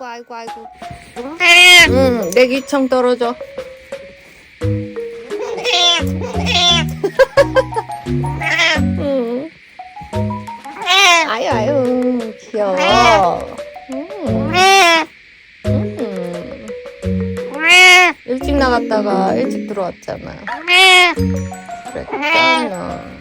아이고 아이고. 응, 내 귀청 떨어져. 응. 아유 귀여워. 일찍 나갔다가 일찍 들어왔잖아. 그랬잖아.